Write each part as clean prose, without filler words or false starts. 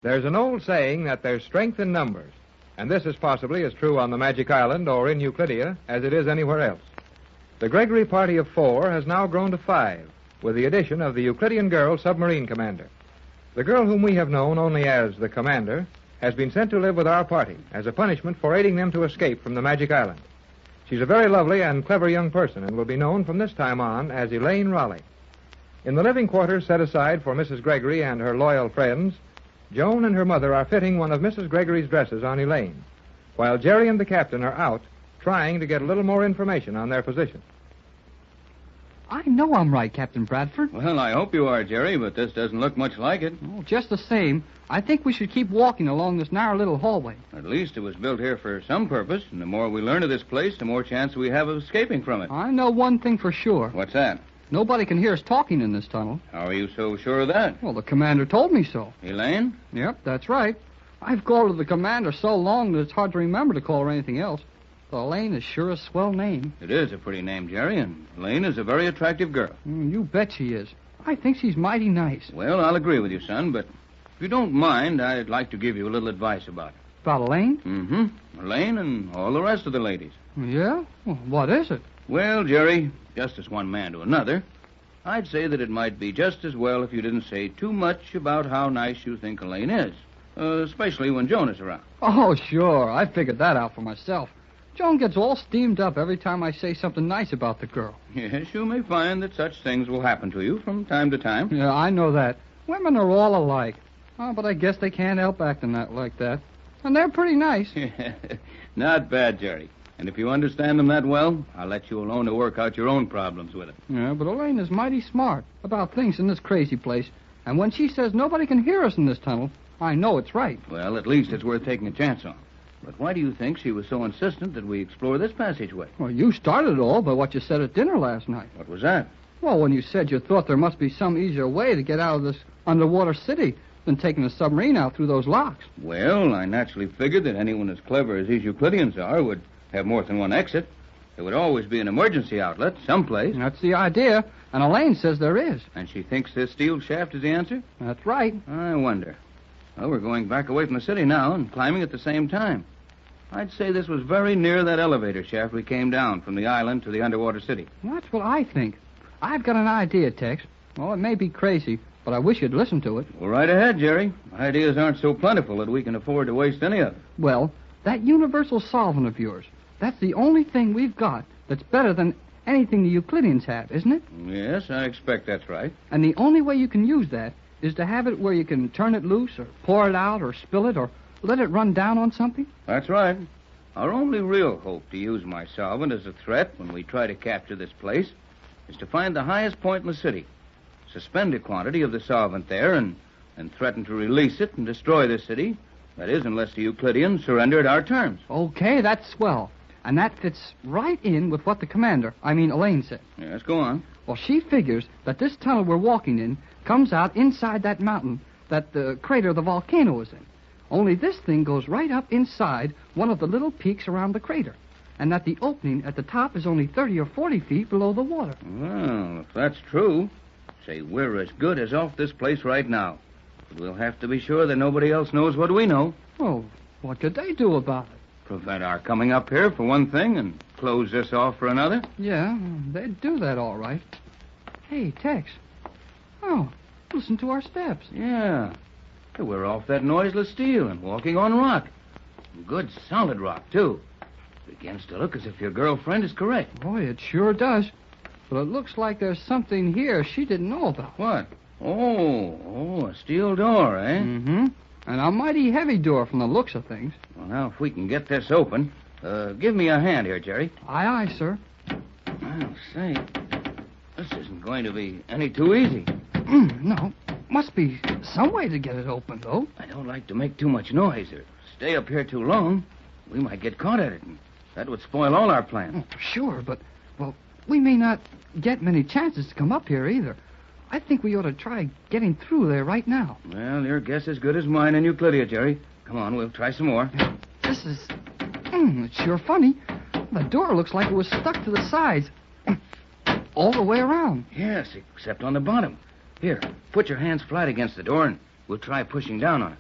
There's an old saying that there's strength in numbers, and this is possibly as true on the Magic Island or in Euclidia as it is anywhere else. The Gregory party of 4 has now grown to 5, with the addition of the Euclidean girl submarine commander. The girl whom we have known only as the commander has been sent to live with our party as a punishment for aiding them to escape from the Magic Island. She's a very lovely and clever young person and will be known from this time on as Elaine Raleigh. In the living quarters set aside for Mrs. Gregory and her loyal friends, Joan and her mother are fitting one of Mrs. Gregory's dresses on Elaine, while Jerry and the captain are out trying to get a little more information on their position. I know I'm right, Captain Bradford. Well, I hope you are, Jerry, but this doesn't look much like it. Oh, just the same, I think we should keep walking along this narrow little hallway. At least it was built here for some purpose, and the more we learn of this place, the more chance we have of escaping from it. I know one thing for sure. What's that? Nobody can hear us talking in this tunnel. How are you so sure of that? Well, the commander told me so. Elaine? Yep, that's right. I've called her the commander so long that it's hard to remember to call her anything else. But Elaine is sure a swell name. It is a pretty name, Jerry, and Elaine is a very attractive girl. You bet she is. I think she's mighty nice. Well, I'll agree with you, son, but if you don't mind, I'd like to give you a little advice about her. About Elaine? Mm-hmm. Elaine and all the rest of the ladies. Yeah? Well, what is it? Well, Jerry, just as one man to another, I'd say that it might be just as well if you didn't say too much about how nice you think Elaine is, especially when Joan is around. Oh, sure. I figured that out for myself. Joan gets all steamed up every time I say something nice about the girl. Yes, you may find that such things will happen to you from time to time. Yeah, I know that. Women are all alike. Oh, but I guess they can't help acting like that. And they're pretty nice. Not bad, Jerry. And if you understand them that well, I'll let you alone to work out your own problems with them. Yeah, but Elaine is mighty smart about things in this crazy place. And when she says nobody can hear us in this tunnel, I know it's right. Well, at least it's worth taking a chance on. But why do you think she was so insistent that we explore this passageway? Well, you started it all by what you said at dinner last night. What was that? Well, when you said you thought there must be some easier way to get out of this underwater city than taking a submarine out through those locks. Well, I naturally figured that anyone as clever as these Euclideans are would have more than one exit. There would always be an emergency outlet someplace. That's the idea, and Elaine says there is. And she thinks this steel shaft is the answer? That's right. I wonder. Well, we're going back away from the city now and climbing at the same time. I'd say this was very near that elevator shaft we came down from the island to the underwater city. That's what I think. I've got an idea, Tex. Well, it may be crazy, but I wish you'd listen to it. Well, right ahead, Jerry. Ideas aren't so plentiful that we can afford to waste any of them. Well, that universal solvent of yours, that's the only thing we've got that's better than anything the Euclideans have, isn't it? Yes, I expect that's right. And the only way you can use that is to have it where you can turn it loose or pour it out or spill it or let it run down on something? That's right. Our only real hope to use my solvent as a threat when we try to capture this place is to find the highest point in the city, suspend a quantity of the solvent there, and threaten to release it and destroy the city. That is, unless the Euclideans surrender at our terms. Okay, that's swell. And that fits right in with what the commander, Elaine, said. Yes, go on. Well, she figures that this tunnel we're walking in comes out inside that mountain that the crater of the volcano is in. Only this thing goes right up inside one of the little peaks around the crater, and that the opening at the top is only 30 or 40 feet below the water. Well, if that's true, say, we're as good as off this place right now. But we'll have to be sure that nobody else knows what we know. Oh, what could they do about it? Prevent our coming up here, for one thing, and close this off for another. Yeah, they'd do that all right. Hey, Tex. Oh, listen to our steps. Yeah. We're off that noiseless steel and walking on rock. Good solid rock, too. Begins to look as if your girlfriend is correct. Boy, it sure does. But it looks like there's something here she didn't know about. What? Oh, a steel door, eh? Mm-hmm. And a mighty heavy door from the looks of things. Well, now, if we can get this open, give me a hand here, Jerry. Aye, aye, sir. I'll say, this isn't going to be any too easy. No. Must be some way to get it open, though. I don't like to make too much noise or stay up here too long. We might get caught at it, and that would spoil all our plans. Oh, sure, but, well, we may not get many chances to come up here either. I think we ought to try getting through there right now. Well, your guess is good as mine in Euclidia, Jerry. Come on, we'll try some more. This is... it's sure funny. The door looks like it was stuck to the sides. All the way around. Yes, except on the bottom. Here, put your hands flat against the door, and we'll try pushing down on it.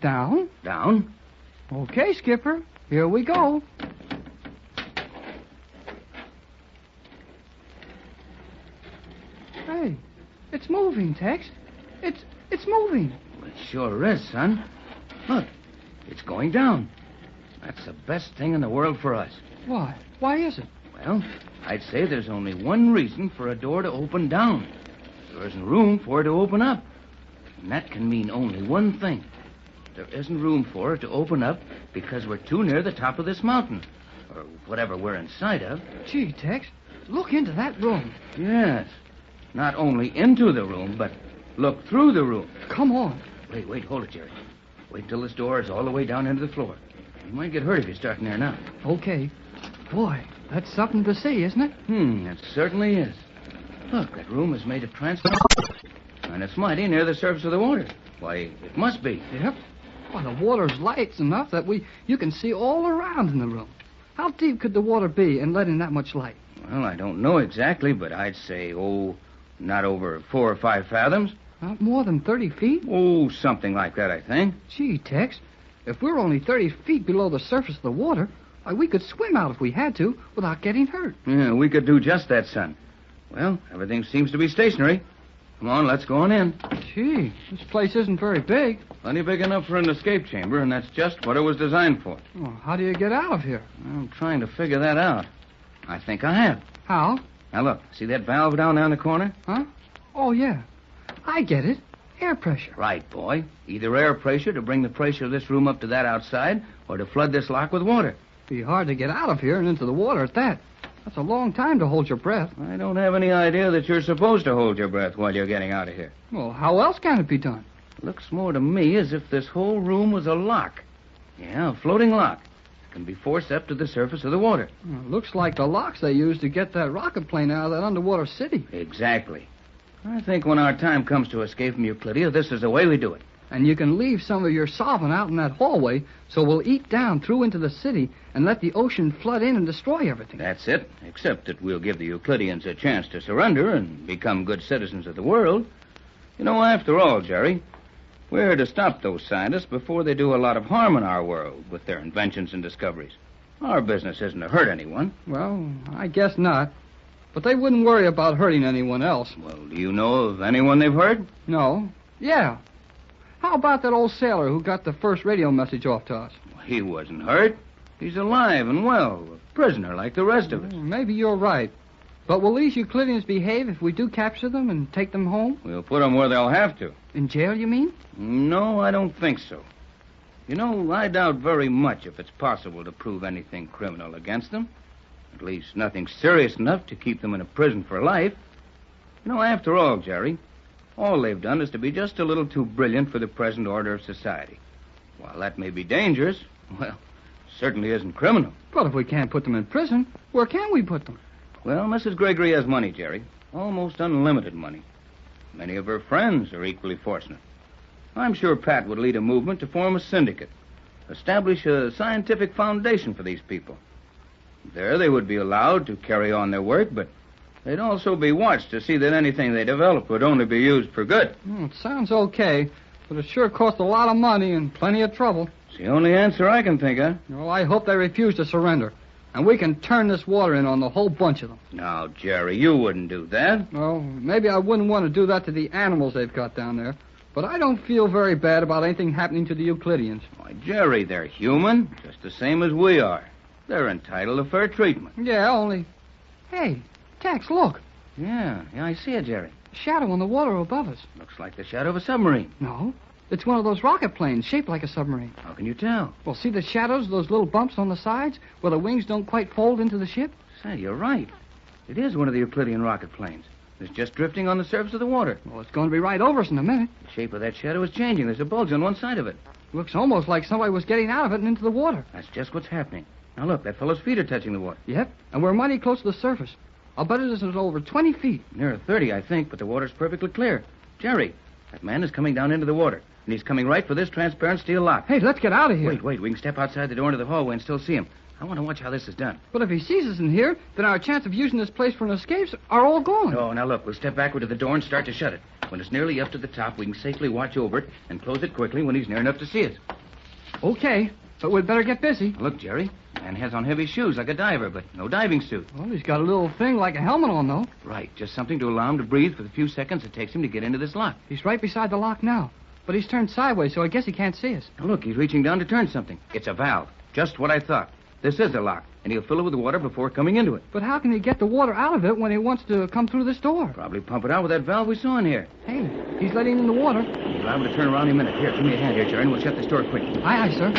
Down? Down. Okay, Skipper. Here we go. Hey, it's moving, Tex. It's moving. It sure is, son. Look, it's going down. That's the best thing in the world for us. Why? Why is it? Well, I'd say there's only one reason for a door to open down. There isn't room for it to open up. And that can mean only one thing. There isn't room for it to open up because we're too near the top of this mountain. Or whatever we're inside of. Gee, Tex, look into that room. Yes. Not only into the room, but look through the room. Come on. Wait, hold it, Jerry. Wait till this door is all the way down into the floor. You might get hurt if you start in there now. Okay. Boy, that's something to see, isn't it? It certainly is. Look, that room is made of transparent, and it's mighty near the surface of the water. Why, it must be. Yep. Why, the water's light enough that you can see all around in the room. How deep could the water be in letting that much light? Well, I don't know exactly, but I'd say, not over 4 or 5 fathoms. Not more than 30 feet? Oh, something like that, I think. Gee, Tex, if we're only 30 feet below the surface of the water, why, we could swim out if we had to without getting hurt. Yeah, we could do just that, son. Well, everything seems to be stationary. Come on, let's go on in. Gee, this place isn't very big. Plenty big enough for an escape chamber, and that's just what it was designed for. Well, how do you get out of here? I'm trying to figure that out. I think I have. How? Now, look, see that valve down there in the corner? Huh? Oh, yeah. I get it. Air pressure. Right, boy. Either air pressure to bring the pressure of this room up to that outside, or to flood this lock with water. Be hard to get out of here and into the water at that. That's a long time to hold your breath. I don't have any idea that you're supposed to hold your breath while you're getting out of here. Well, how else can it be done? Looks more to me as if this whole room was a lock. Yeah, a floating lock. It can be forced up to the surface of the water. Well, looks like the locks they used to get that rocket plane out of that underwater city. Exactly. I think when our time comes to escape from Euclidia, this is the way we do it. And you can leave some of your solvent out in that hallway, so we'll eat down through into the city and let the ocean flood in and destroy everything. That's it, except that we'll give the Euclideans a chance to surrender and become good citizens of the world. You know, after all, Jerry, we're to stop those scientists before they do a lot of harm in our world with their inventions and discoveries. Our business isn't to hurt anyone. Well, I guess not. But they wouldn't worry about hurting anyone else. Well, do you know of anyone they've hurt? No. Yeah. How about that old sailor who got the first radio message off to us? He wasn't hurt. He's alive and well, a prisoner like the rest of us. Maybe you're right. But will these Euclideans behave if we do capture them and take them home? We'll put them where they'll have to. In jail, you mean? No, I don't think so. You know, I doubt very much if it's possible to prove anything criminal against them. At least nothing serious enough to keep them in a prison for life. You know, after all, Jerry, all they've done is to be just a little too brilliant for the present order of society. While that may be dangerous, well, certainly isn't criminal. But if we can't put them in prison, where can we put them? Well, Mrs. Gregory has money, Jerry. Almost unlimited money. Many of her friends are equally fortunate. I'm sure Pat would lead a movement to form a syndicate. Establish a scientific foundation for these people. There they would be allowed to carry on their work, but they'd also be watched to see that anything they developed would only be used for good. It sounds okay, but it sure costs a lot of money and plenty of trouble. It's the only answer I can think of. Well, I hope they refuse to surrender. And we can turn this water in on the whole bunch of them. Now, Jerry, you wouldn't do that. Well, maybe I wouldn't want to do that to the animals they've got down there. But I don't feel very bad about anything happening to the Euclideans. Why, Jerry, they're human, just the same as we are. They're entitled to fair treatment. Yeah, only... Hey, Tex, look. Yeah, I see it, Jerry. A shadow on the water above us. Looks like the shadow of a submarine. No, it's one of those rocket planes shaped like a submarine. How can you tell? Well, see the shadows, those little bumps on the sides where the wings don't quite fold into the ship? Say, you're right. It is one of the Euclidean rocket planes. It's just drifting on the surface of the water. Well, it's going to be right over us in a minute. The shape of that shadow is changing. There's a bulge on one side of it. Looks almost like somebody was getting out of it and into the water. That's just what's happening. Now, look, that fellow's feet are touching the water. Yep, and we're mighty close to the surface. I'll bet it isn't over 20 feet. Nearer 30, I think, but the water's perfectly clear. Jerry, that man is coming down into the water, and he's coming right for this transparent steel lock. Hey, let's get out of here. Wait, we can step outside the door into the hallway and still see him. I want to watch how this is done. But if he sees us in here, then our chance of using this place for an escape are all gone. Oh, now look, we'll step backward to the door and start to shut it. When it's nearly up to the top, we can safely watch over it and close it quickly when he's near enough to see us. Okay, but we'd better get busy. Look, Jerry, man has on heavy shoes like a diver, but no diving suit. Well, he's got a little thing like a helmet on, though. Right, just something to allow him to breathe for the few seconds it takes him to get into this lock. He's right beside the lock now, but he's turned sideways, so I guess he can't see us. Now, look, he's reaching down to turn something. It's a valve. Just what I thought. This is a lock, and he'll fill it with water before coming into it. But how can he get the water out of it when he wants to come through this door? Probably pump it out with that valve we saw in here. Hey, he's letting in the water. Allow him to turn around in a minute. Here, give me a hand here, Jerry, and we'll shut this door quick. Aye, aye, sir.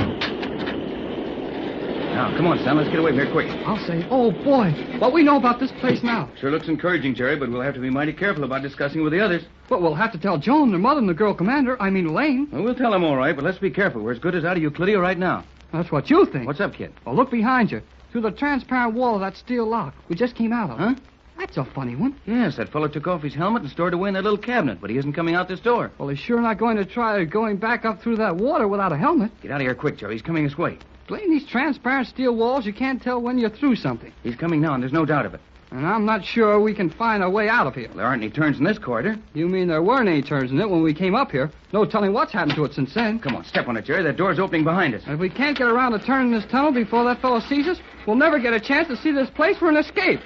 Now, come on, son. Let's get away from here quick. I'll say, oh, boy, what we know about this place now. Sure looks encouraging, Jerry, but we'll have to be mighty careful about discussing with the others. But we'll have to tell Joan, their mother, and the girl commander, Elaine. Well, we'll tell them all right, but let's be careful. We're as good as out of Euclidia right now. That's what you think. What's up, kid? Well, look behind you. Through the transparent wall of that steel lock we just came out of. Huh? That's a funny one. Yes, that fellow took off his helmet and stored away in that little cabinet, but he isn't coming out this door. Well, he's sure not going to try going back up through that water without a helmet. Get out of here quick, Jerry. He's coming this way. Playing these transparent steel walls, you can't tell when you're through something. He's coming now, and there's no doubt of it. And I'm not sure we can find a way out of here. Well, there aren't any turns in this corridor. You mean there weren't any turns in it when we came up here? No telling what's happened to it since then. Come on, step on it, Jerry. That door's opening behind us. If we can't get around the turn in this tunnel before that fellow sees us, we'll never get a chance to see this place for an escape.